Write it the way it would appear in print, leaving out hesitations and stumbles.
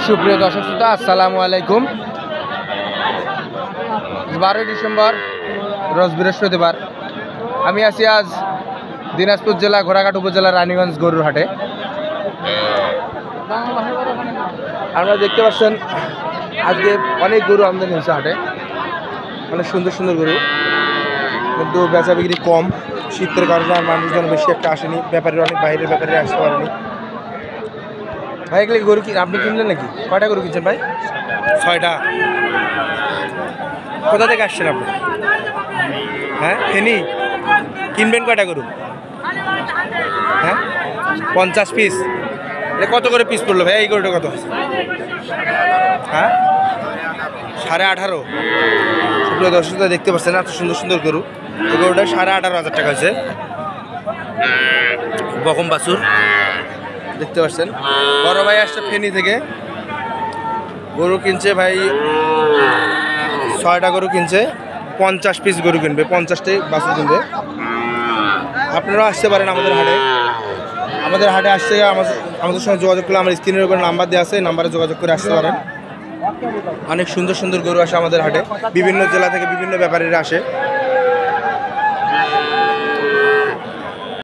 সুপ্রিয় দর্শক শ্রোতা, আসসালামু আলাইকুম। 12 ডিসেম্বর রোজ বৃহস্পতিবার। আমি আছি আজ দিনাজপুর জেলা ঘোড়াঘাট উপজেলার রানীগঞ্জ গরুর হাটে। আপনারা দেখতে পাচ্ছেন আজকে অনেক গরু আমদানি হয়েছে হাটে, অনেক সুন্দর সুন্দর গরু, কিন্তু বেচা বিক্রি কম। শীতের কারণে আর মানুষজন বেশি একটা আসেনি, ব্যাপারীরা অনেক বাইরের ব্যাপারীরা আসতে পারেনি। ভাই এগুলো গরু কি আপনি কিনলেন নাকি? কয়টা গরু কিনছেন ভাই? 6টা। কোথা থেকে আসছেন আপনি? হ্যাঁ, ফেনী। কিনবেন কয়টা গরু? হ্যাঁ, 50 পিস। এটা কত করে পিস পড়লো ভাই? এই গরুটা কত? হ্যাঁ, 18.5। সুপ্রিয় দর্শকরা দেখতে পাচ্ছেন এত সুন্দর সুন্দর গরু। এই গরুটা 18,500 টাকা হয়েছে। বকম বাছুর দেখতে পাচ্ছেন। বড় ভাই আসছে ফেনী থেকে, গরু কিনছে ভাই 6টা গরু কিনছে, 50 পিস গরু কিনবে, 50টি বাছুর কিনবে। আপনারাও আসতে পারেন আমাদের হাটে। আমাদের হাটে আসছে আমাদের সঙ্গে যোগাযোগ করলে আমার স্ক্রিনের উপর নাম্বার দেওয়া আছে, নাম্বারে যোগাযোগ করে আসতে পারেন। অনেক সুন্দর সুন্দর গরু আসে আমাদের হাটে, বিভিন্ন জেলা থেকে বিভিন্ন ব্যাপারীরা আসে।